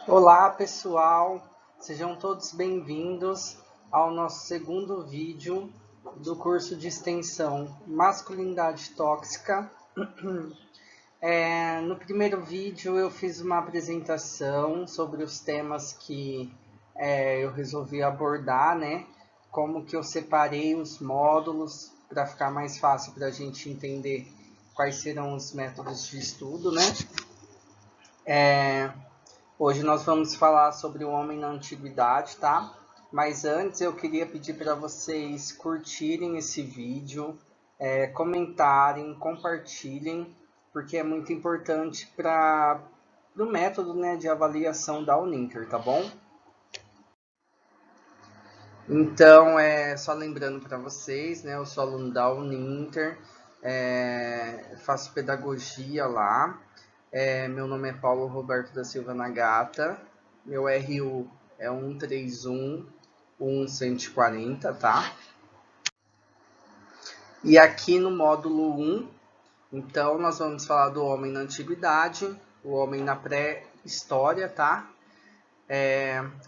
Olá pessoal, sejam todos bem-vindos ao nosso segundo vídeo do curso de extensão Masculinidade Tóxica. No primeiro vídeo eu fiz uma apresentação sobre os temas que eu resolvi abordar, né? Como que eu separei os módulos para ficar mais fácil para a gente entender quais serão os métodos de estudo, né? Hoje nós vamos falar sobre o homem na antiguidade, tá? Mas antes eu queria pedir para vocês curtirem esse vídeo, comentarem, compartilhem, porque é muito importante para o método, né, de avaliação da Uninter, tá bom? Então, só lembrando para vocês, né, eu sou aluno da Uninter, faço pedagogia lá. Meu nome é Paulo Roberto da Silva Nagata, meu RU é 131.140, tá? E aqui no módulo 1, então, nós vamos falar do homem na antiguidade, o homem na pré-história, tá?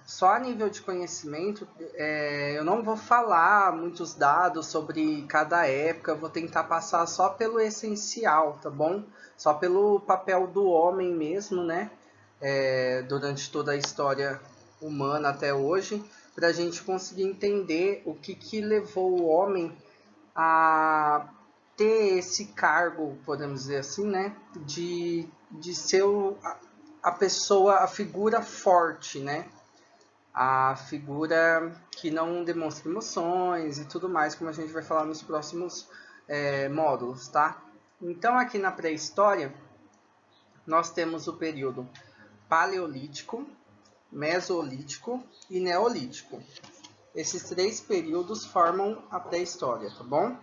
Só a nível de conhecimento, eu não vou falar muitos dados sobre cada época, eu vou tentar passar só pelo essencial, tá bom? Só pelo papel do homem mesmo, né? Durante toda a história humana até hoje, para a gente conseguir entender o que levou o homem a ter esse cargo, podemos dizer assim, né? De ser a pessoa, a figura forte, né? A figura que não demonstra emoções e tudo mais, como a gente vai falar nos próximos módulos, tá? Então, aqui na pré-história, nós temos o período paleolítico, mesolítico e neolítico. Esses três períodos formam a pré-história, tá bom?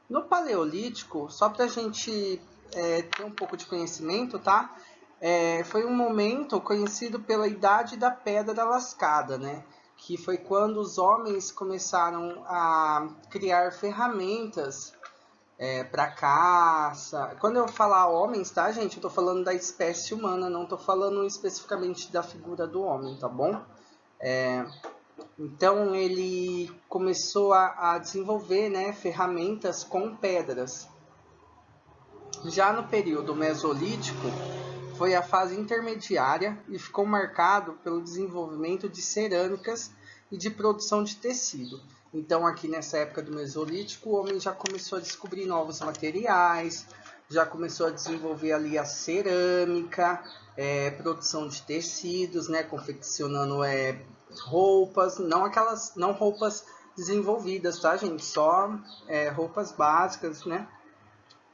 No paleolítico, só para a gente ter um pouco de conhecimento, tá? Foi um momento conhecido pela Idade da Pedra Lascada, né? Que foi quando os homens começaram a criar ferramentas para caça. Quando eu falar homens, tá, gente? Eu tô falando da espécie humana, não tô falando especificamente da figura do homem, tá bom? Então ele começou a desenvolver, né, ferramentas com pedras. Já no período mesolítico, foi a fase intermediária e ficou marcado pelo desenvolvimento de cerâmicas e de produção de tecido. Então, aqui nessa época do Mesolítico, o homem já começou a descobrir novos materiais, já começou a desenvolver ali a cerâmica, produção de tecidos, né, confeccionando roupas, não roupas desenvolvidas, tá, gente? Só roupas básicas, né?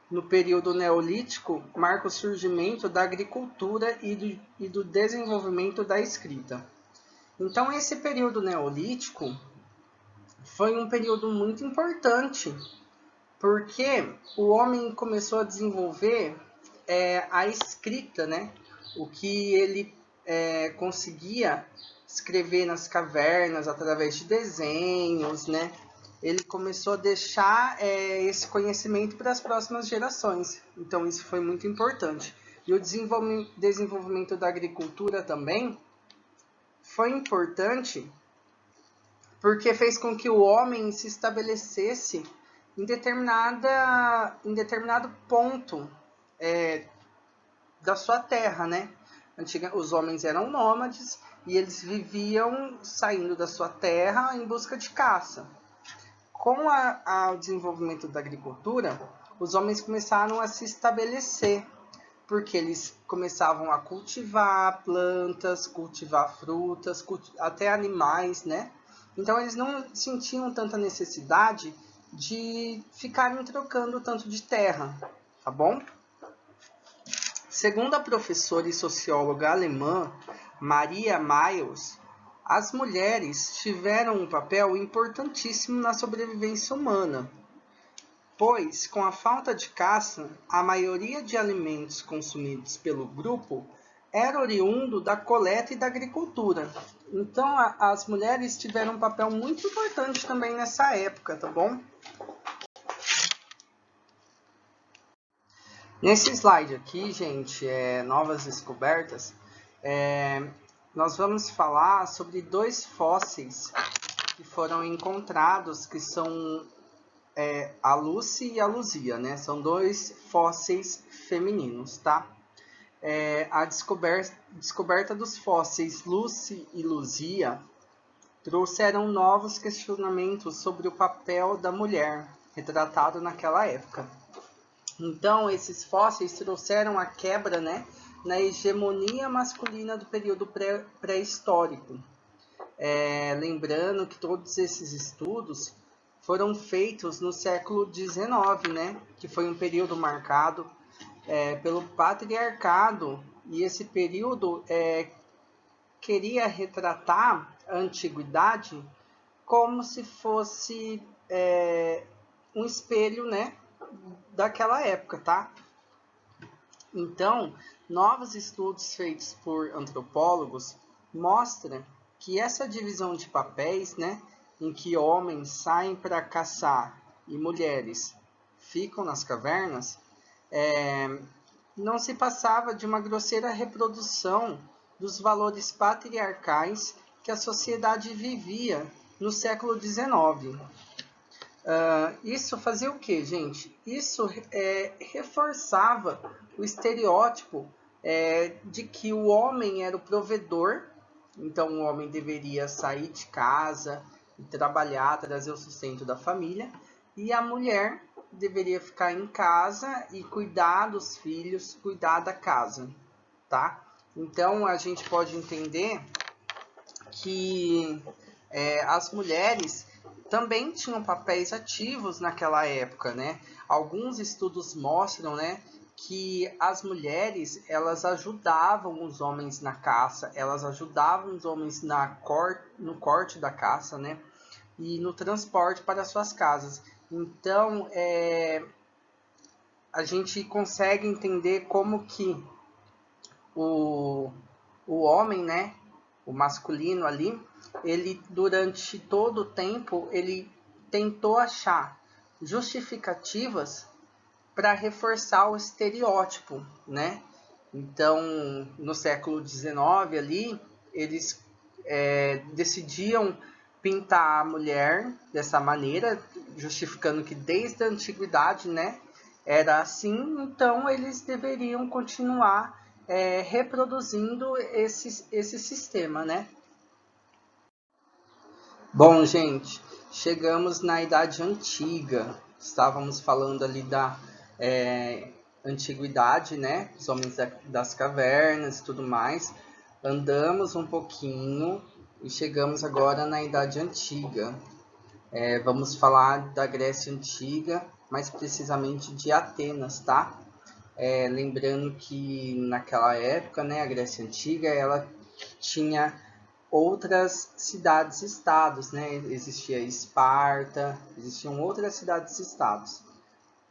No período neolítico, marca o surgimento da agricultura e do desenvolvimento da escrita. Então, esse período neolítico foi um período muito importante, porque o homem começou a desenvolver a escrita, né? O que ele conseguia escrever nas cavernas através de desenhos, né? Ele começou a deixar esse conhecimento para as próximas gerações. Então, isso foi muito importante. E o desenvolvimento da agricultura também foi importante porque fez com que o homem se estabelecesse em determinado ponto da sua terra, né? Os homens eram nômades e eles viviam saindo da sua terra em busca de caça. Com o desenvolvimento da agricultura, os homens começaram a se estabelecer, porque eles começavam a cultivar plantas, cultivar frutas, até animais, né? Então eles não sentiam tanta necessidade de ficarem trocando tanto de terra, tá bom? Segundo a professora e socióloga alemã Maria Miles, as mulheres tiveram um papel importantíssimo na sobrevivência humana, pois, com a falta de caça, a maioria de alimentos consumidos pelo grupo era oriundo da coleta e da agricultura. Então, as mulheres tiveram um papel muito importante também nessa época, tá bom? Nesse slide aqui, gente, novas descobertas, nós vamos falar sobre 2 fósseis que foram encontrados, que são a Lucy e a Luzia, né? São 2 fósseis femininos, tá? A descoberta dos fósseis Lucy e Luzia trouxeram novos questionamentos sobre o papel da mulher retratado naquela época. Então, esses fósseis trouxeram a quebra, né, na hegemonia masculina do período pré-histórico. Lembrando que todos esses estudos foram feitos no século XIX, né, que foi um período marcado pelo patriarcado, e esse período queria retratar a antiguidade como se fosse um espelho, né, daquela época, tá? Então, novos estudos feitos por antropólogos mostram que essa divisão de papéis, né, em que homens saem para caçar e mulheres ficam nas cavernas, não se passava de uma grosseira reprodução dos valores patriarcais que a sociedade vivia no século XIX. Isso fazia o que, gente? Isso reforçava o estereótipo de que o homem era o provedor, então o homem deveria sair de casa e trabalhar, trazer o sustento da família, e a mulher deveria ficar em casa e cuidar dos filhos, cuidar da casa, tá? Então a gente pode entender que as mulheres também tinham papéis ativos naquela época, né? Alguns estudos mostram, né, que as mulheres, elas ajudavam os homens na caça, elas ajudavam os homens no corte da caça, né? E no transporte para suas casas. Então, a gente consegue entender como que o homem, né, o masculino ali, ele durante todo o tempo, ele tentou achar justificativas para reforçar o estereótipo, né? Então, no século XIX ali, eles decidiam pintar a mulher dessa maneira, justificando que desde a antiguidade, né, era assim, então eles deveriam continuar reproduzindo esse sistema, né? Bom, gente, chegamos na Idade Antiga. Estávamos falando ali da antiguidade, né? Os homens das cavernas e tudo mais. Andamos um pouquinho e chegamos agora na Idade Antiga. Vamos falar da Grécia Antiga, mais precisamente de Atenas, tá? Lembrando que naquela época, né, a Grécia Antiga, ela tinha outras cidades-estados, né? Existia Esparta, existiam outras cidades-estados.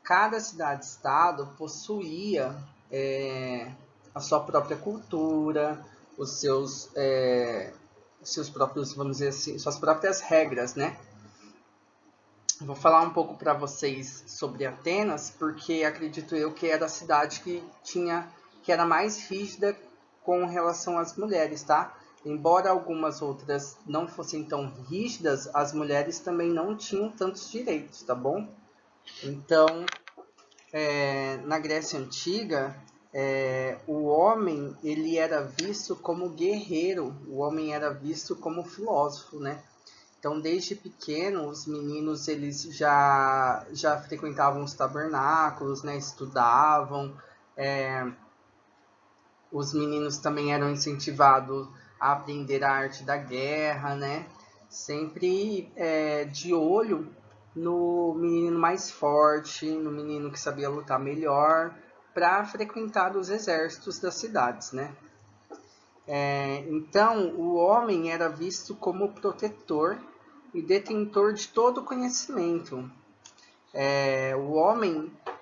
Cada cidade-estado possuía a sua própria cultura, os seus próprios, vamos dizer assim, suas próprias regras, né? Vou falar um pouco para vocês sobre Atenas, porque acredito eu que era a cidade que era mais rígida com relação às mulheres, tá? Embora algumas outras não fossem tão rígidas, as mulheres também não tinham tantos direitos, tá bom? Então, na Grécia Antiga, o homem ele era visto como guerreiro, o homem era visto como filósofo, né? Então, desde pequeno, os meninos eles já frequentavam os tabernáculos, né? Estudavam. Os meninos também eram incentivados a aprender a arte da guerra, né? Sempre de olho no menino mais forte, no menino que sabia lutar melhor, para frequentar os exércitos das cidades, né? Então, o homem era visto como protetor e detentor de todo conhecimento.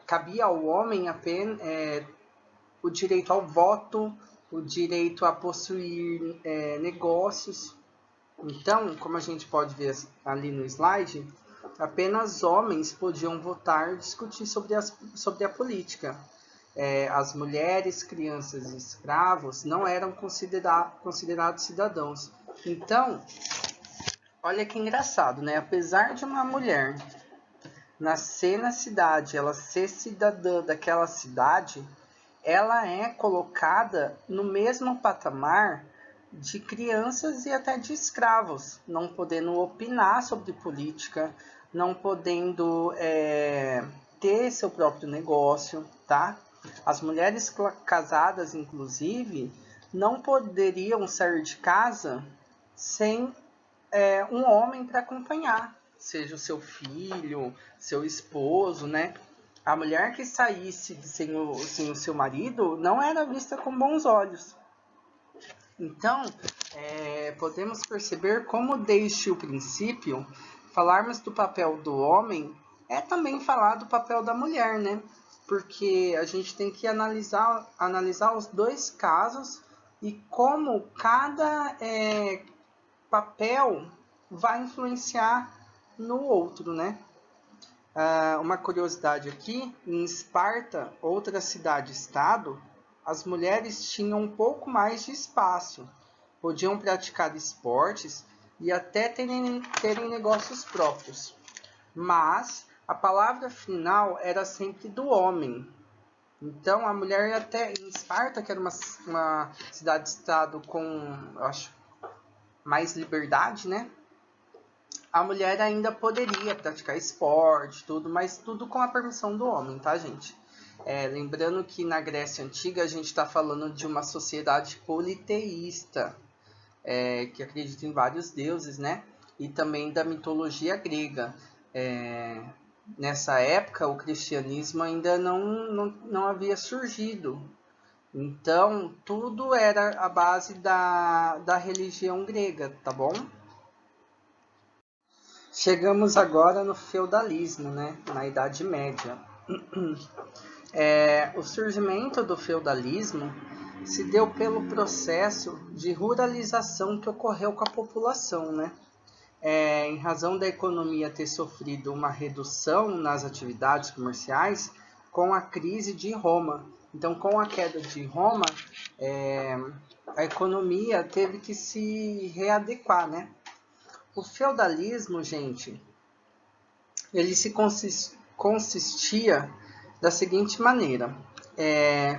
Cabia ao homem apenas o direito ao voto, o direito a possuir negócios. Então, como a gente pode ver ali no slide, apenas homens podiam votar e discutir sobre a política. as mulheres, crianças e escravos não eram considerados cidadãos. Então, olha que engraçado, né? Apesar de uma mulher nascer na cidade, ela ser cidadã daquela cidade, ela é colocada no mesmo patamar de crianças e até de escravos, não podendo opinar sobre política, não podendo ter seu próprio negócio, tá? As mulheres casadas, inclusive, não poderiam sair de casa sem um homem para acompanhar, seja o seu filho, seu esposo, né? A mulher que saísse sem o seu marido não era vista com bons olhos. Então, podemos perceber como desde o princípio, falarmos do papel do homem é também falar do papel da mulher, né? Porque a gente tem que analisar os dois casos e como cada papel vai influenciar no outro, né? Uma curiosidade aqui, em Esparta, outra cidade-estado, as mulheres tinham um pouco mais de espaço, podiam praticar esportes e até terem negócios próprios. Mas a palavra final era sempre do homem. Então a mulher até em Esparta, que era uma cidade-estado com, eu acho, mais liberdade, né? A mulher ainda poderia praticar esporte, tudo, mas tudo com a permissão do homem, tá, gente? Lembrando que na Grécia Antiga a gente está falando de uma sociedade politeísta, que acredita em vários deuses, né? E também da mitologia grega. Nessa época, o cristianismo ainda não havia surgido. Então, tudo era a base da religião grega, tá bom? Chegamos agora no feudalismo, né? Na Idade Média. O surgimento do feudalismo se deu pelo processo de ruralização que ocorreu com a população, né? Em razão da economia ter sofrido uma redução nas atividades comerciais com a crise de Roma. Então, com a queda de Roma, a economia teve que se readequar, né? O feudalismo, gente, ele se consistia da seguinte maneira.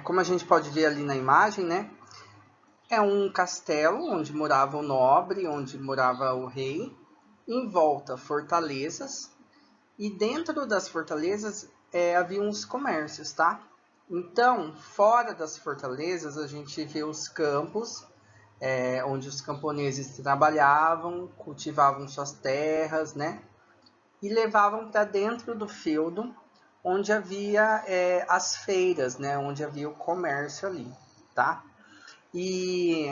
Como a gente pode ver ali na imagem, né? É um castelo onde morava o nobre, onde morava o rei, em volta fortalezas, e dentro das fortalezas havia uns comércios, tá? Então, fora das fortalezas, a gente vê os campos, onde os camponeses trabalhavam, cultivavam suas terras, né? E levavam para dentro do feudo, onde havia as feiras, né? Onde havia o comércio ali, tá? E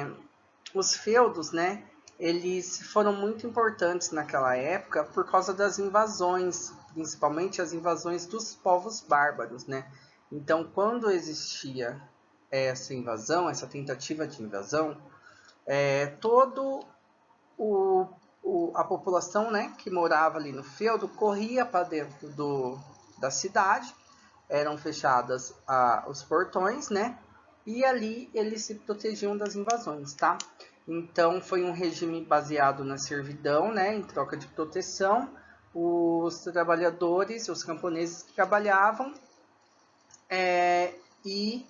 os feudos, né? Eles foram muito importantes naquela época por causa das invasões, principalmente as invasões dos povos bárbaros, né? Então, quando existia essa invasão, essa tentativa de invasão, todo a população, né, que morava ali no feudo corria para dentro da cidade, eram fechadas os portões, né, e ali eles se protegiam das invasões, tá? Então foi um regime baseado na servidão, né, em troca de proteção. Os trabalhadores, os camponeses trabalhavam e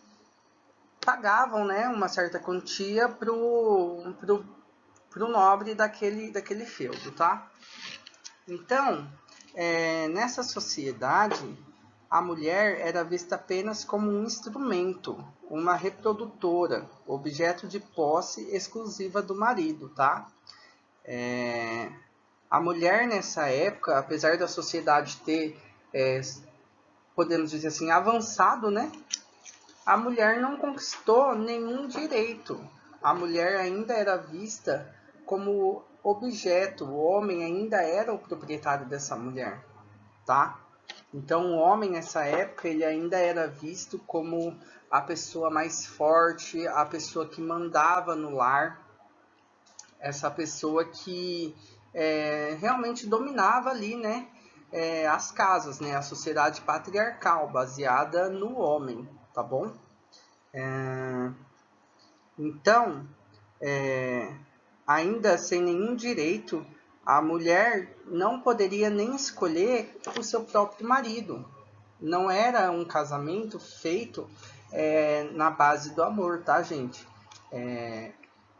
pagavam, né, uma certa quantia pro nobre daquele feudo, tá? Então, nessa sociedade, a mulher era vista apenas como um instrumento, uma reprodutora, objeto de posse exclusiva do marido, tá? A mulher nessa época, apesar da sociedade ter, podemos dizer assim, avançado, né? A mulher não conquistou nenhum direito. A mulher ainda era vista como objeto, o homem ainda era o proprietário dessa mulher, tá? Então o homem nessa época ele ainda era visto como a pessoa mais forte, a pessoa que mandava no lar, essa pessoa que realmente dominava ali, né? As casas, né? A sociedade patriarcal baseada no homem, tá bom? Então, ainda sem nenhum direito, a mulher não poderia nem escolher o seu próprio marido. Não era um casamento feito na base do amor, tá, gente?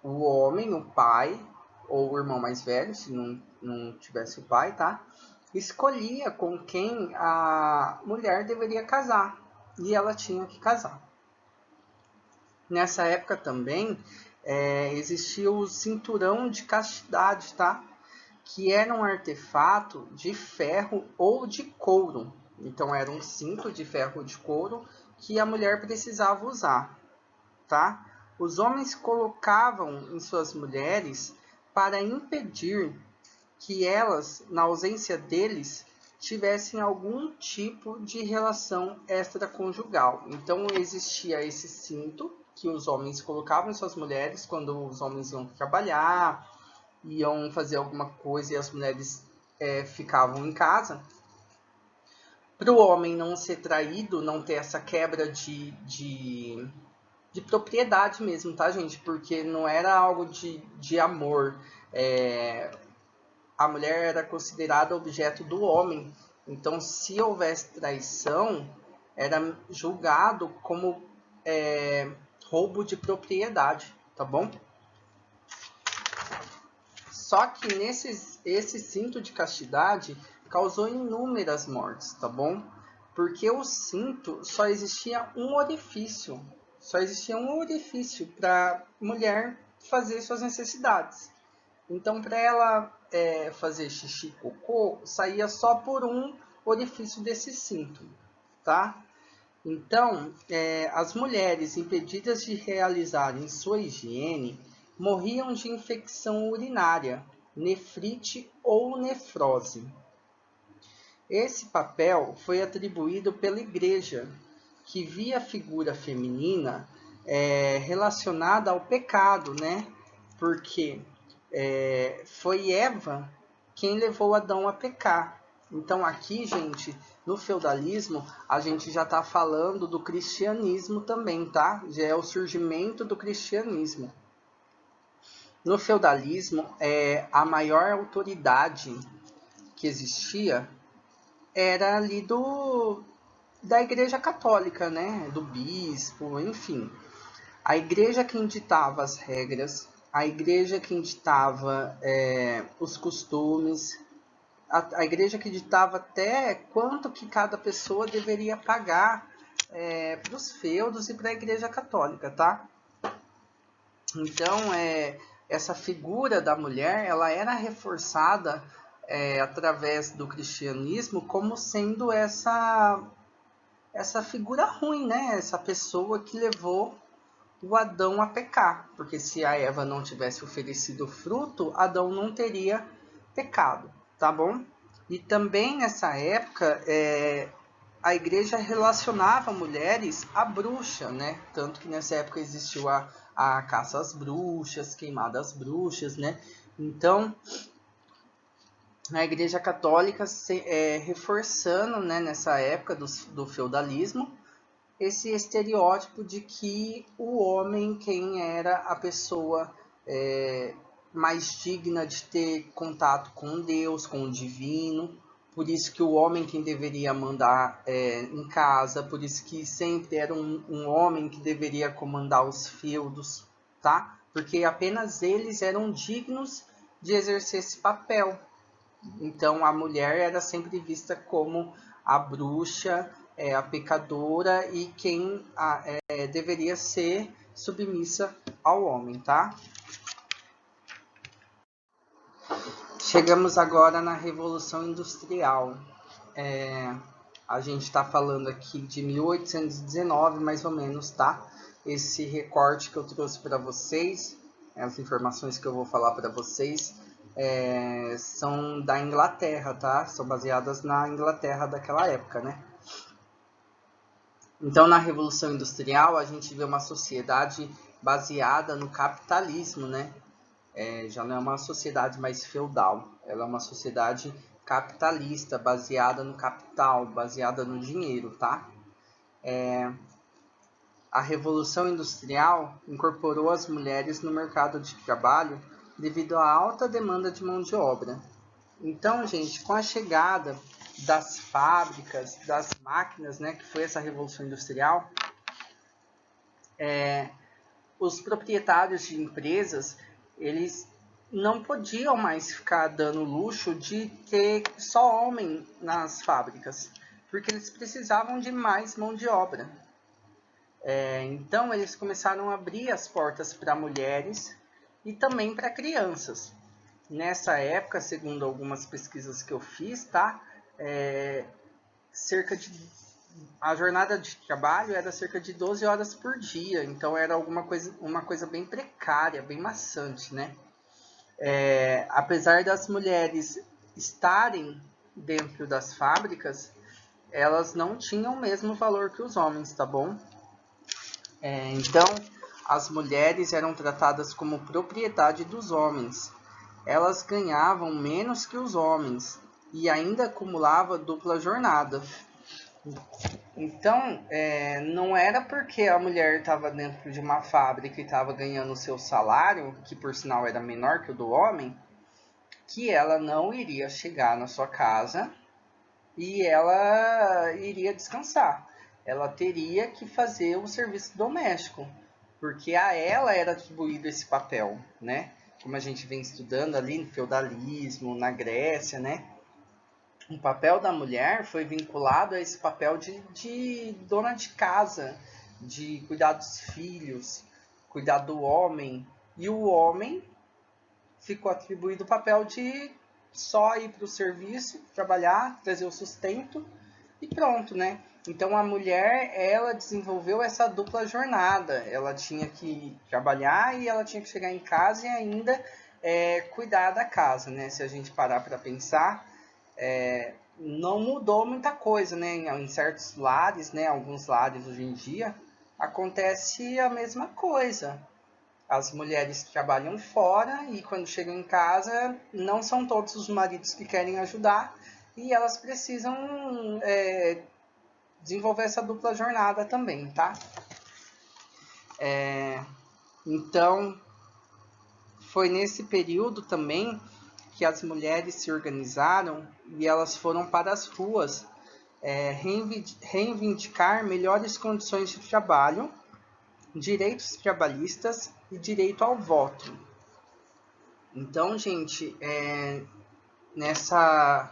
O homem, o pai, ou o irmão mais velho, se não tivesse o pai, tá? Escolhia com quem a mulher deveria casar. E ela tinha que casar. Nessa época também existia o cinturão de castidade, tá? Que era um artefato de ferro ou de couro. Então era um cinto de ferro ou de couro que a mulher precisava usar, tá? Os homens colocavam em suas mulheres para impedir que elas, na ausência deles, tivessem algum tipo de relação extraconjugal. Então existia esse cinto que os homens colocavam em suas mulheres quando os homens iam trabalhar, iam fazer alguma coisa e as mulheres ficavam em casa. Para o homem não ser traído, não ter essa quebra de propriedade mesmo, tá, gente? Porque não era algo de amor. A mulher era considerada objeto do homem. Então, se houvesse traição, era julgado como roubo de propriedade, tá bom? Só que esse cinto de castidade causou inúmeras mortes, tá bom? Porque o cinto só existia um orifício para mulher fazer suas necessidades. Então, para ela fazer xixi, cocô, saía só por um orifício desse cinto, tá? Então, as mulheres impedidas de realizarem sua higiene morriam de infecção urinária, nefrite ou nefrose. Esse papel foi atribuído pela Igreja, que via a figura feminina relacionada ao pecado, né? Porque foi Eva quem levou Adão a pecar. Então aqui, gente, no feudalismo, a gente já está falando do cristianismo também, tá? Já é o surgimento do cristianismo. No feudalismo, a maior autoridade que existia era ali da Igreja Católica, né? Do bispo, enfim. A igreja quem ditava as regras, a igreja quem ditava os costumes, a igreja que ditava até quanto que cada pessoa deveria pagar para os feudos e para a Igreja Católica, tá? Então, essa figura da mulher, ela era reforçada através do cristianismo como sendo essa figura ruim, né? Essa pessoa que levou o Adão a pecar, porque se a Eva não tivesse oferecido o fruto, Adão não teria pecado, tá bom? E também nessa época, a igreja relacionava mulheres à bruxa, né? Tanto que nessa época existiu a caça às bruxas, queimada às bruxas, né? Então, a igreja católica reforçando, né, nessa época do feudalismo, esse estereótipo de que o homem, quem era a pessoa mais digna de ter contato com Deus, com o divino, por isso que o homem quem deveria mandar em casa, por isso que sempre era um homem que deveria comandar os feudos, tá? Porque apenas eles eram dignos de exercer esse papel. Então a mulher era sempre vista como a bruxa, a pecadora e quem deveria ser submissa ao homem, tá? Chegamos agora na Revolução Industrial. A gente está falando aqui de 1819, mais ou menos, tá? Esse recorte que eu trouxe para vocês, as informações que eu vou falar para vocês, são da Inglaterra, tá? São baseadas na Inglaterra daquela época, né? Então, na Revolução Industrial, a gente vê uma sociedade baseada no capitalismo, né? Já não é uma sociedade mais feudal, ela é uma sociedade capitalista, baseada no capital, baseada no dinheiro, tá? A Revolução Industrial incorporou as mulheres no mercado de trabalho devido à alta demanda de mão de obra. Então, gente, com a chegada das fábricas, das máquinas, né, que foi essa Revolução Industrial, os proprietários de empresas, eles não podiam mais ficar dando luxo de ter só homem nas fábricas, porque eles precisavam de mais mão de obra. Então, eles começaram a abrir as portas para mulheres e também para crianças. Nessa época, segundo algumas pesquisas que eu fiz, tá? A jornada de trabalho era cerca de 12 horas por dia, então era uma coisa bem precária, bem maçante, né? Apesar das mulheres estarem dentro das fábricas, elas não tinham o mesmo valor que os homens, tá bom? Então, as mulheres eram tratadas como propriedade dos homens. Elas ganhavam menos que os homens e ainda acumulava dupla jornada. Então, não era porque a mulher estava dentro de uma fábrica e estava ganhando o seu salário, que por sinal era menor que o do homem, que ela não iria chegar na sua casa e ela iria descansar. Ela teria que fazer o serviço doméstico, porque a ela era atribuído esse papel, né? Como a gente vem estudando ali no feudalismo, na Grécia, né? O papel da mulher foi vinculado a esse papel de dona de casa, de cuidar dos filhos, cuidar do homem. E o homem ficou atribuído o papel de só ir para o serviço, trabalhar, trazer o sustento e pronto, né? Então a mulher, ela desenvolveu essa dupla jornada. Ela tinha que trabalhar e ela tinha que chegar em casa e ainda cuidar da casa, né? Se a gente parar para pensar, não mudou muita coisa, né? Em certos lares, né? Alguns lares hoje em dia, acontece a mesma coisa. As mulheres trabalham fora e quando chegam em casa, não são todos os maridos que querem ajudar e elas precisam desenvolver essa dupla jornada também, tá? Então, foi nesse período também que as mulheres se organizaram e elas foram para as ruas reivindicar melhores condições de trabalho, direitos trabalhistas e direito ao voto. Então, gente, nessa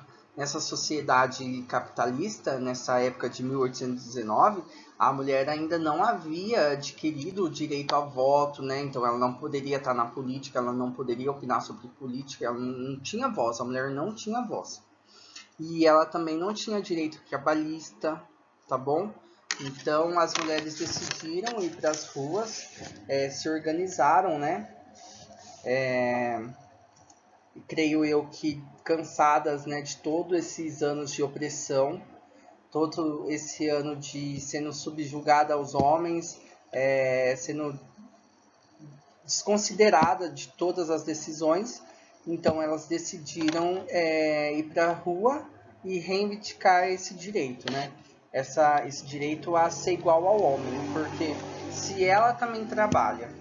sociedade capitalista, nessa época de 1819, a mulher ainda não havia adquirido o direito ao voto, né? Então ela não poderia estar na política, ela não poderia opinar sobre política, ela não tinha voz, a mulher não tinha voz. E ela também não tinha direito trabalhista, tá bom? Então as mulheres decidiram ir para as ruas, se organizaram, né? Creio eu que cansadas, né, de todos esses anos de opressão, todo esse ano de sendo subjugada aos homens, sendo desconsiderada de todas as decisões. Então elas decidiram ir para a rua e reivindicar esse direito, né? Esse direito a ser igual ao homem, porque se ela também trabalha,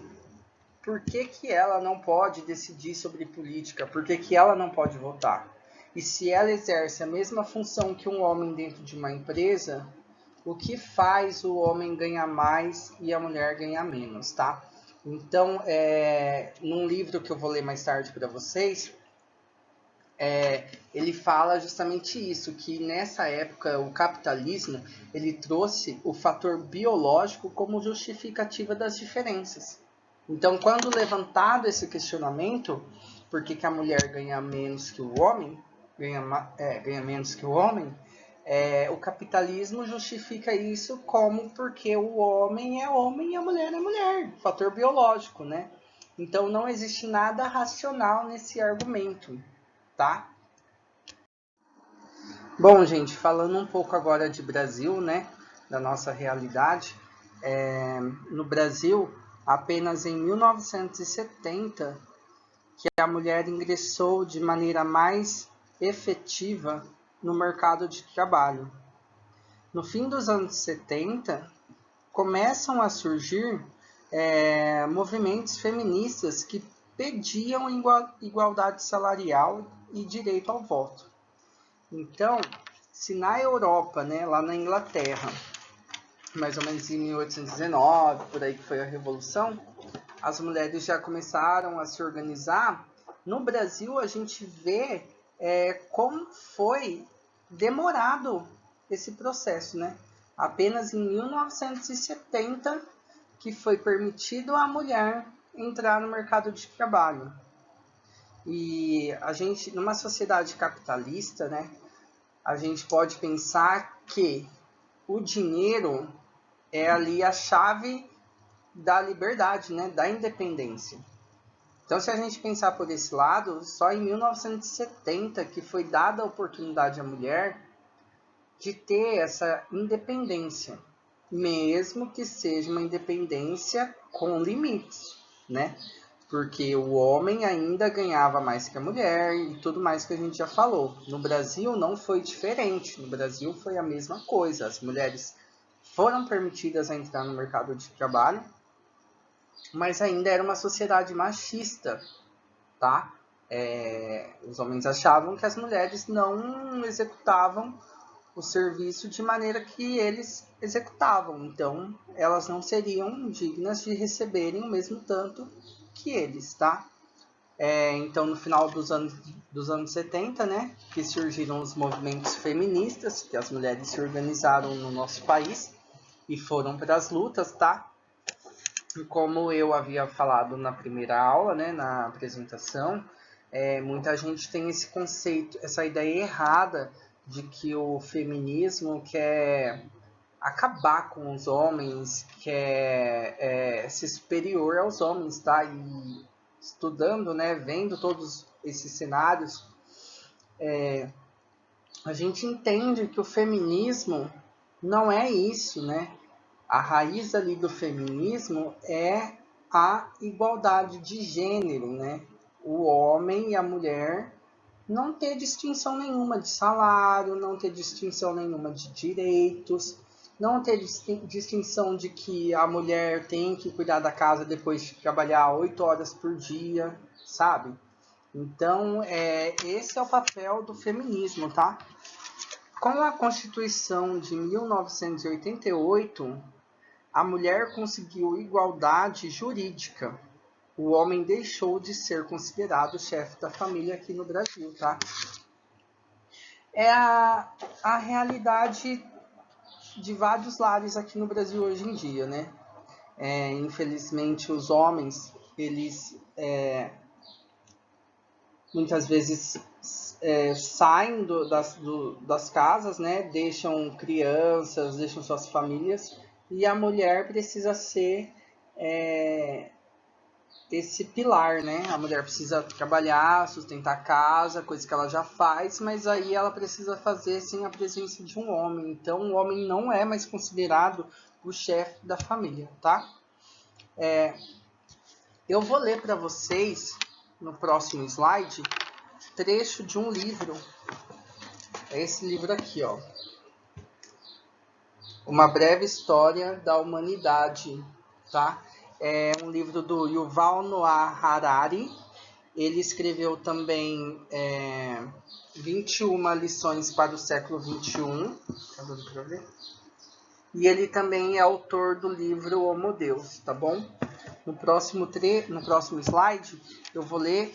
por que que ela não pode decidir sobre política? Por que que ela não pode votar? E se ela exerce a mesma função que um homem dentro de uma empresa, o que faz o homem ganhar mais e a mulher ganhar menos, tá? Então, num livro que eu vou ler mais tarde para vocês, ele fala justamente isso, que nessa época o capitalismo ele trouxe o fator biológico como justificativa das diferenças. Então, quando levantado esse questionamento, por que que a mulher ganha menos que o homem, ganha menos que o homem, o capitalismo justifica isso como porque o homem é homem e a mulher é mulher, fator biológico, né? Então, não existe nada racional nesse argumento, tá? Bom, gente, falando um pouco agora de Brasil, né, da nossa realidade, no Brasil, apenas em 1970 que a mulher ingressou de maneira mais efetiva no mercado de trabalho. No fim dos anos 70, começam a surgir movimentos feministas que pediam igualdade salarial e direito ao voto. Então, se na Europa, né, lá na Inglaterra, mais ou menos em 1819, por aí que foi a Revolução, as mulheres já começaram a se organizar. No Brasil, a gente vê como foi demorado esse processo, né? Apenas em 1970 que foi permitido à mulher entrar no mercado de trabalho. E a gente, numa sociedade capitalista, né, a gente pode pensar que o dinheiro é ali a chave da liberdade, né, da independência. Então, se a gente pensar por esse lado, só em 1970 que foi dada a oportunidade à mulher de ter essa independência, mesmo que seja uma independência com limites, né? Porque o homem ainda ganhava mais que a mulher e tudo mais que a gente já falou. No Brasil não foi diferente, no Brasil foi a mesma coisa. As mulheres foram permitidas a entrar no mercado de trabalho, mas ainda era uma sociedade machista, tá? Os homens achavam que as mulheres não executavam o serviço de maneira que eles executavam, então elas não seriam dignas de receberem o mesmo tanto que eles, tá? Então, no final dos anos 70, né, que surgiram os movimentos feministas, que as mulheres se organizaram no nosso país e foram para as lutas, tá? E como eu havia falado na primeira aula, né, na apresentação, muita gente tem esse conceito, essa ideia errada de que o feminismo quer acabar com os homens, quer ser superior aos homens, tá? E estudando, né, vendo todos esses cenários, a gente entende que o feminismo não é isso, né? A raiz ali do feminismo é a igualdade de gênero, né? O homem e a mulher não ter distinção nenhuma de salário, não ter distinção nenhuma de direitos, não ter distinção de que a mulher tem que cuidar da casa depois de trabalhar 8 horas por dia, sabe? Então, esse é o papel do feminismo, tá? Com a Constituição de 1988, a mulher conseguiu igualdade jurídica. O homem deixou de ser considerado chefe da família aqui no Brasil, tá? É a realidade de vários lares aqui no Brasil hoje em dia, né? Infelizmente, os homens, eles muitas vezes saem das casas, né? Deixam crianças, deixam suas famílias, e a mulher precisa ser esse pilar, né? A mulher precisa trabalhar, sustentar a casa, coisa que ela já faz, mas aí ela precisa fazer sem a presença de um homem. Então, o homem não é mais considerado o chefe da família, tá? Eu vou ler para vocês, no próximo slide, trecho de um livro. É esse livro aqui, ó. Uma breve história da humanidade, tá? É um livro do Yuval Noah Harari. Ele escreveu também 21 lições para o século XXI. Tá dando pra ver? E ele também é autor do livro Homo Deus, tá bom? No próximo slide, eu vou ler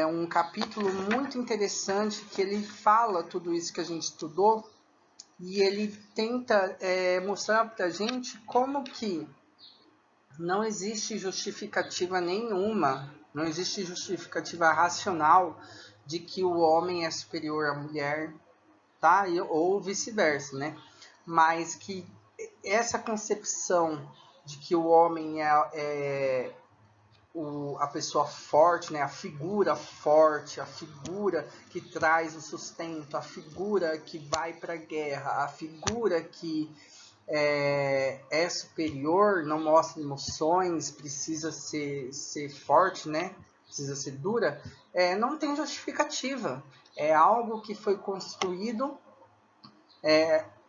um capítulo muito interessante que ele fala tudo isso que a gente estudou e ele tenta mostrar para a gente como que não existe justificativa nenhuma, não existe justificativa racional de que o homem é superior à mulher, tá? Ou vice-versa, né? Mas que essa concepção de que o homem é a pessoa forte, né? A figura forte, a figura que traz o sustento, a figura que vai para a guerra, a figura que é superior, não mostra emoções, precisa ser forte, né? Precisa ser dura, não tem justificativa. É algo que foi construído,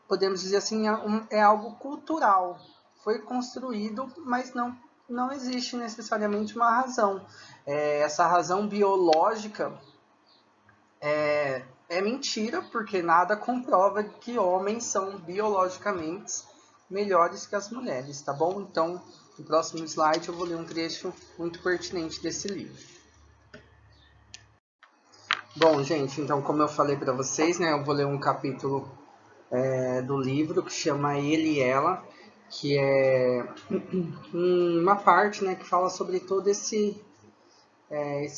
podemos dizer assim, é algo cultural. foi construído, mas não existe necessariamente uma razão. Essa razão biológica é mentira, porque nada comprova que homens são biologicamente melhores que as mulheres, tá bom? Então, no próximo slide eu vou ler um trecho muito pertinente desse livro. Bom, gente, então como eu falei para vocês, né, eu vou ler um capítulo do livro que chama Ele e Ela, que é uma parte, né, que fala sobre todo esse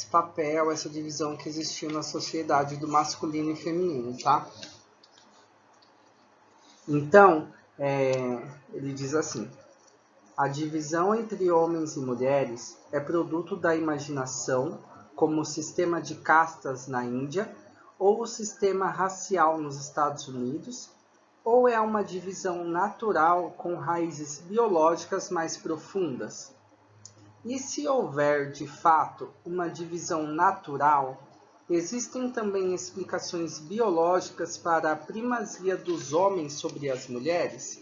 papel, essa divisão que existiu na sociedade do masculino e feminino, tá? Então, ele diz assim: a divisão entre homens e mulheres é produto da imaginação, como o sistema de castas na Índia ou o sistema racial nos Estados Unidos, ou é uma divisão natural com raízes biológicas mais profundas? E se houver, de fato, uma divisão natural, existem também explicações biológicas para a primazia dos homens sobre as mulheres?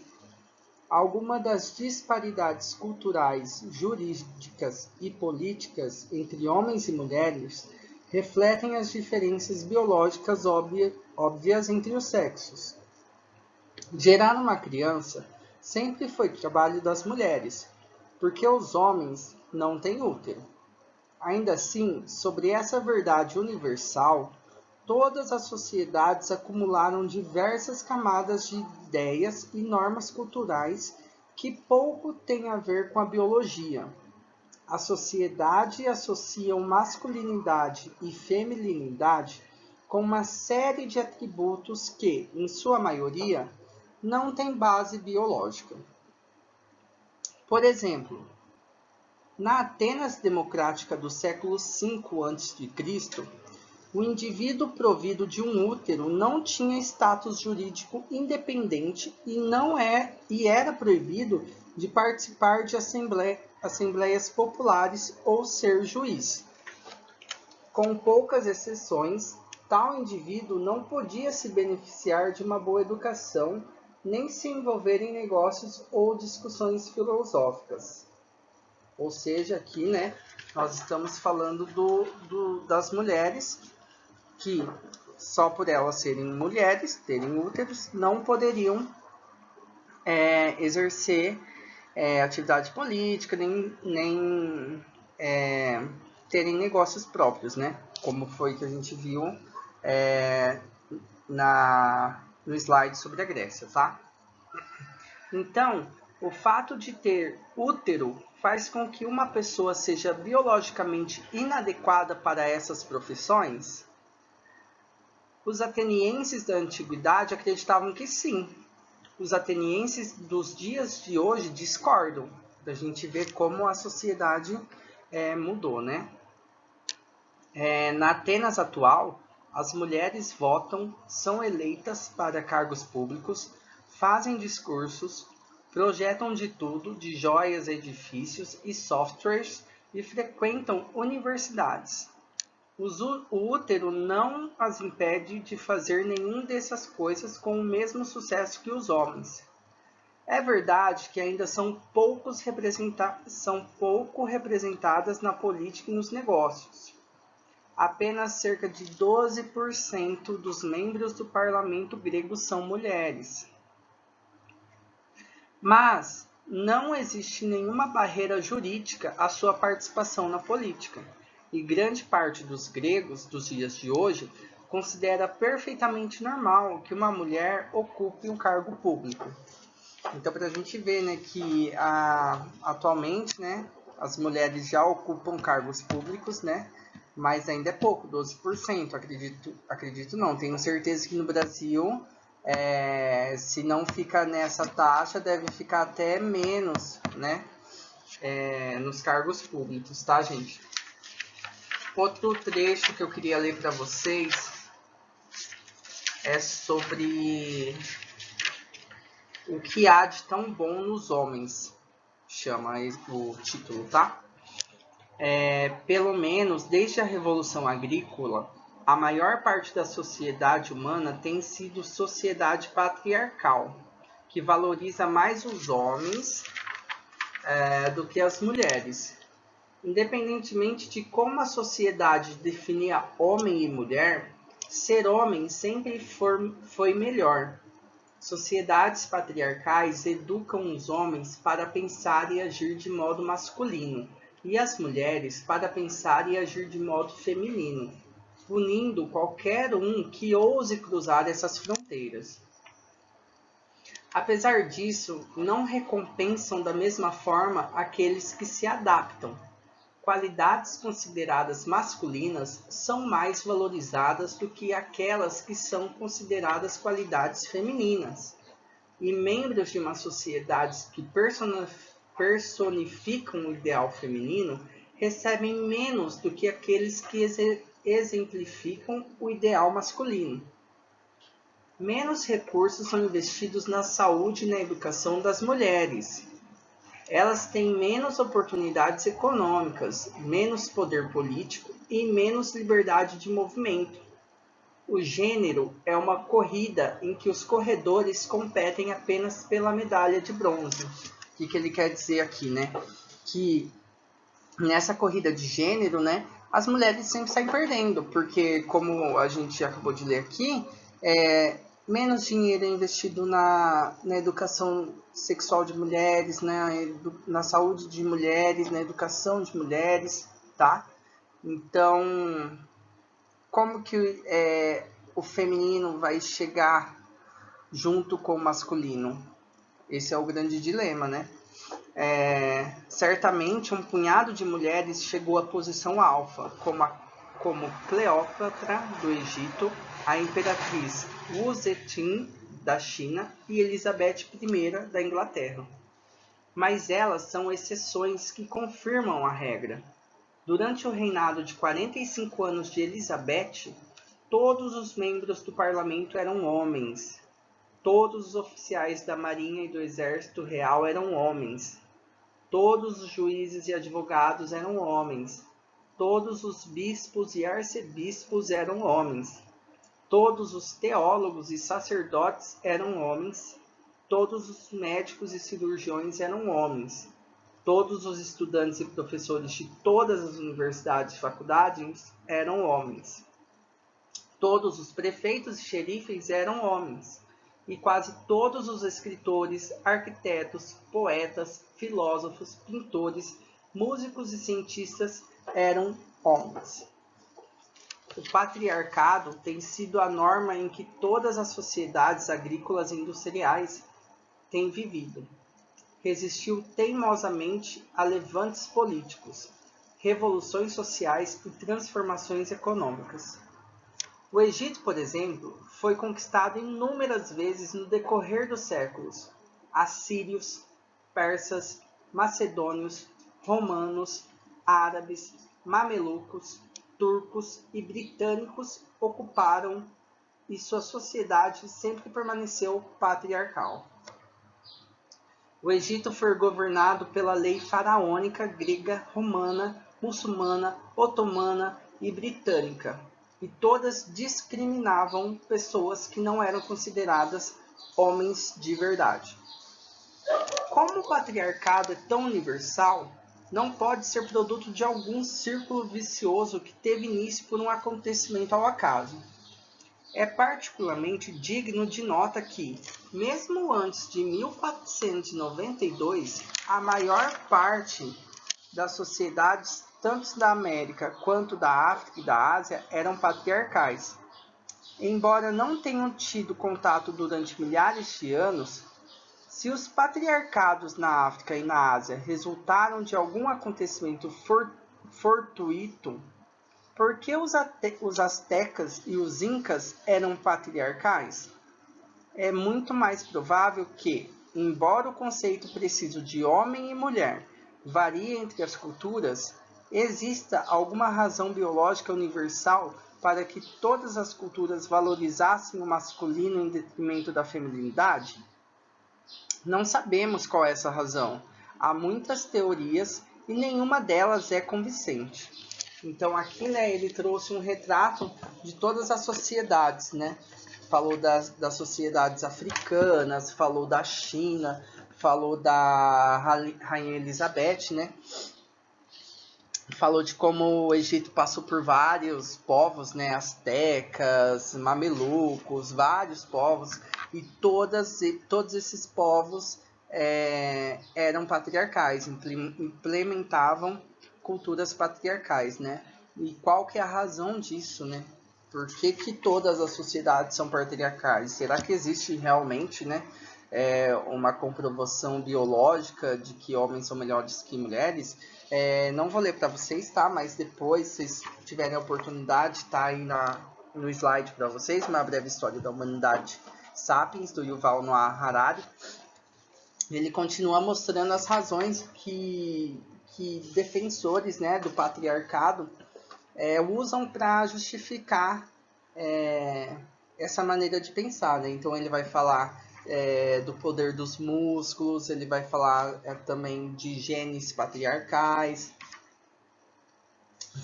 Algumas das disparidades culturais, jurídicas e políticas entre homens e mulheres refletem as diferenças biológicas óbvias entre os sexos. Gerar uma criança sempre foi trabalho das mulheres, porque os homens não têm útero. Ainda assim, sobre essa verdade universal, todas as sociedades acumularam diversas camadas de ideias e normas culturais que pouco têm a ver com a biologia. A sociedade associa masculinidade e feminilidade com uma série de atributos que, em sua maioria, não têm base biológica. Por exemplo, na Atenas democrática do século V a.C., o indivíduo provido de um útero não tinha status jurídico independente e era proibido de participar de assembleias populares ou ser juiz. Com poucas exceções, tal indivíduo não podia se beneficiar de uma boa educação nem se envolver em negócios ou discussões filosóficas. Ou seja, aqui, né, nós estamos falando das mulheres que, só por elas serem mulheres, terem úteros, não poderiam exercer atividade política, nem terem negócios próprios, né? Como foi que a gente viu no slide sobre a Grécia, tá? Então, o fato de ter útero faz com que uma pessoa seja biologicamente inadequada para essas profissões? Os atenienses da antiguidade acreditavam que sim. Os atenienses dos dias de hoje discordam. A gente vê como a sociedade mudou, né? Na Atenas atual, as mulheres votam, são eleitas para cargos públicos, fazem discursos, projetam de tudo, de joias, edifícios e softwares, e frequentam universidades. O útero não as impede de fazer nenhum dessas coisas com o mesmo sucesso que os homens. É verdade que ainda são pouco representadas na política e nos negócios. Apenas cerca de 12% dos membros do parlamento grego são mulheres. Mas não existe nenhuma barreira jurídica à sua participação na política, e grande parte dos gregos dos dias de hoje considera perfeitamente normal que uma mulher ocupe um cargo público. Então, para a gente ver, né, que atualmente, né, as mulheres já ocupam cargos públicos, né, mas ainda é pouco, 12%. Acredito não, tenho certeza que no Brasil, se não fica nessa taxa, deve ficar até menos, né, nos cargos públicos, tá, gente? Outro trecho que eu queria ler para vocês é sobre o que há de tão bom nos homens, chama o título, tá? Pelo menos desde a Revolução Agrícola, a maior parte da sociedade humana tem sido sociedade patriarcal, que valoriza mais os homens do que as mulheres. Independentemente de como a sociedade definia homem e mulher, ser homem sempre foi melhor. Sociedades patriarcais educam os homens para pensar e agir de modo masculino, e as mulheres para pensar e agir de modo feminino, punindo qualquer um que ouse cruzar essas fronteiras. Apesar disso, não recompensam da mesma forma aqueles que se adaptam. Qualidades consideradas masculinas são mais valorizadas do que aquelas que são consideradas qualidades femininas. E membros de uma sociedade que personificam o ideal feminino recebem menos do que aqueles que exemplificam o ideal masculino. Menos recursos são investidos na saúde e na educação das mulheres. Elas têm menos oportunidades econômicas, menos poder político e menos liberdade de movimento. O gênero é uma corrida em que os corredores competem apenas pela medalha de bronze. O que ele quer dizer aqui, né? Que nessa corrida de gênero, né, as mulheres sempre saem perdendo, porque, como a gente acabou de ler aqui, menos dinheiro é investido na educação sexual de mulheres, né, na saúde de mulheres, na educação de mulheres, tá? Então, como que o feminino vai chegar junto com o masculino? Esse é o grande dilema, né? Certamente um punhado de mulheres chegou à posição alfa, como Cleópatra do Egito, a imperatriz Wu Zetian da China e Elizabeth I da Inglaterra. Mas elas são exceções que confirmam a regra. Durante o reinado de 45 anos de Elizabeth, todos os membros do parlamento eram homens. Todos os oficiais da marinha e do exército real eram homens. Todos os juízes e advogados eram homens. Todos os bispos e arcebispos eram homens. Todos os teólogos e sacerdotes eram homens. Todos os médicos e cirurgiões eram homens. Todos os estudantes e professores de todas as universidades e faculdades eram homens. Todos os prefeitos e xerifes eram homens. E quase todos os escritores, arquitetos, poetas, filósofos, pintores, músicos e cientistas eram homens. O patriarcado tem sido a norma em que todas as sociedades agrícolas e industriais têm vivido. Resistiu teimosamente a levantes políticos, revoluções sociais e transformações econômicas. O Egito, por exemplo, foi conquistado inúmeras vezes no decorrer dos séculos. Assírios, persas, macedônios, romanos, árabes, mamelucos, turcos e britânicos ocuparam e sua sociedade sempre permaneceu patriarcal. O Egito foi governado pela lei faraônica grega, romana, muçulmana, otomana e britânica, e todas discriminavam pessoas que não eram consideradas homens de verdade. Como o patriarcado é tão universal, não pode ser produto de algum círculo vicioso que teve início por um acontecimento ao acaso. É particularmente digno de nota que, mesmo antes de 1492, a maior parte das sociedades, tanto da América quanto da África e da Ásia, eram patriarcais. Embora não tenham tido contato durante milhares de anos, se os patriarcados na África e na Ásia resultaram de algum acontecimento fortuito, por que os astecas e os incas eram patriarcais? É muito mais provável que, embora o conceito preciso de homem e mulher varie entre as culturas, exista alguma razão biológica universal para que todas as culturas valorizassem o masculino em detrimento da feminilidade? Não sabemos qual é essa razão. Há muitas teorias e nenhuma delas é convincente. Então aqui, né, ele trouxe um retrato de todas as sociedades, né? Falou das sociedades africanas, falou da China, falou da Rainha Elizabeth, né? Falou de como o Egito passou por vários povos, né? Astecas, mamelucos, vários povos, e todos esses povos eram patriarcais, implementavam culturas patriarcais, né? E qual que é a razão disso, né? Por que todas as sociedades são patriarcais? Será que existe realmente, né, uma comprovação biológica de que homens são melhores que mulheres? Não vou ler para vocês, tá? Mas depois, se vocês tiverem a oportunidade, tá aí no slide para vocês, Uma Breve História da Humanidade Sapiens, do Yuval Noah Harari. Ele continua mostrando as razões que defensores, né, do patriarcado usam para justificar essa maneira de pensar, né? Então ele vai falar do poder dos músculos, ele vai falar também de genes patriarcais.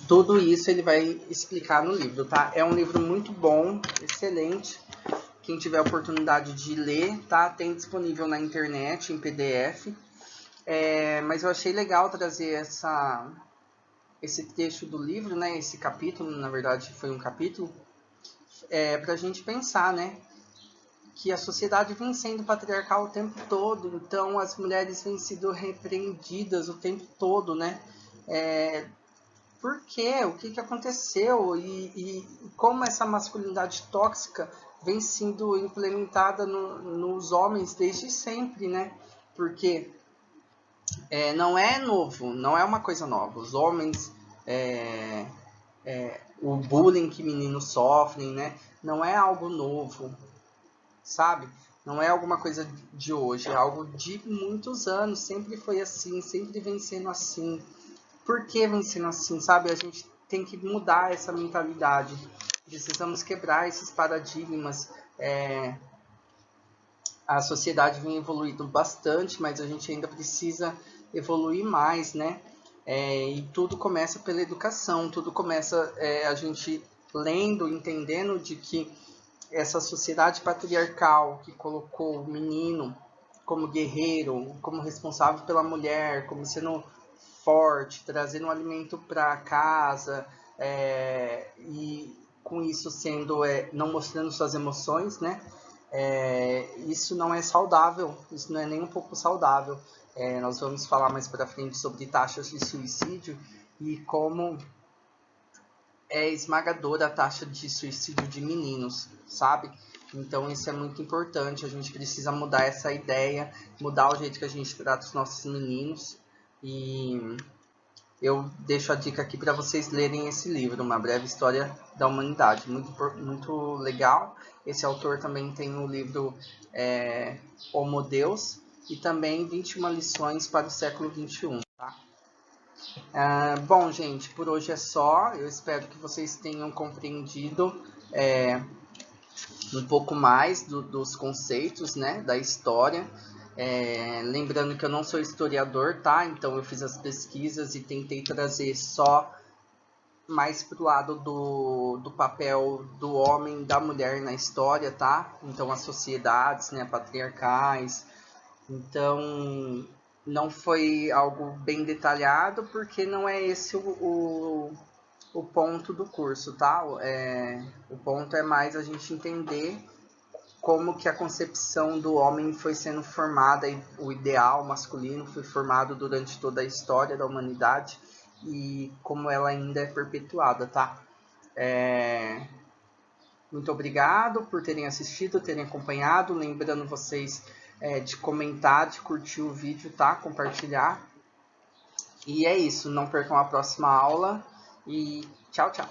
Tudo isso ele vai explicar no livro, tá? É um livro muito bom, excelente. Quem tiver a oportunidade de ler, tá? Tem disponível na internet, em PDF. Mas eu achei legal trazer esse trecho do livro, né? Esse capítulo, na verdade foi um capítulo, para a gente pensar, né? Que a sociedade vem sendo patriarcal o tempo todo, então as mulheres vêm sendo repreendidas o tempo todo, né? Por quê? O que aconteceu? E como essa masculinidade tóxica vem sendo implementada nos homens desde sempre, né? Porque não é novo, não é uma coisa nova. Os homens, o bullying que meninos sofrem, né? Não é algo novo, sabe? Não é alguma coisa de hoje, é algo de muitos anos. Sempre foi assim, sempre vem sendo assim. Por que vem sendo assim, sabe? A gente tem que mudar essa mentalidade. Precisamos quebrar esses paradigmas. A sociedade vem evoluindo bastante, mas a gente ainda precisa evoluir mais, né? E tudo começa pela educação, tudo começa a gente lendo, entendendo de que essa sociedade patriarcal que colocou o menino como guerreiro, como responsável pela mulher, como sendo forte, trazendo um alimento para casa, e com isso sendo não mostrando suas emoções, né? Isso não é saudável, isso não é nem um pouco saudável. Nós vamos falar mais para frente sobre taxas de suicídio e como é esmagadora a taxa de suicídio de meninos, sabe? Então isso é muito importante, a gente precisa mudar essa ideia, mudar o jeito que a gente trata os nossos meninos. E eu deixo a dica aqui para vocês lerem esse livro, Uma Breve História da Humanidade, muito legal. Esse autor também tem o livro Homo Deus e também 21 lições para o século XXI, tá? Bom, gente, por hoje é só. Eu espero que vocês tenham compreendido um pouco mais dos conceitos, né, da história. Lembrando que eu não sou historiador, tá? Então eu fiz as pesquisas e tentei trazer só mais pro lado do papel do homem e da mulher na história, tá? Então as sociedades, né, patriarcais. Então não foi algo bem detalhado, porque não é esse o ponto do curso, tá? O ponto é mais a gente entender como que a concepção do homem foi sendo formada, e o ideal masculino foi formado durante toda a história da humanidade e como ela ainda é perpetuada, tá? Muito obrigado por terem assistido, terem acompanhado. Lembrando vocês de comentar, de curtir o vídeo, tá? Compartilhar. E é isso, não percam a próxima aula e tchau, tchau!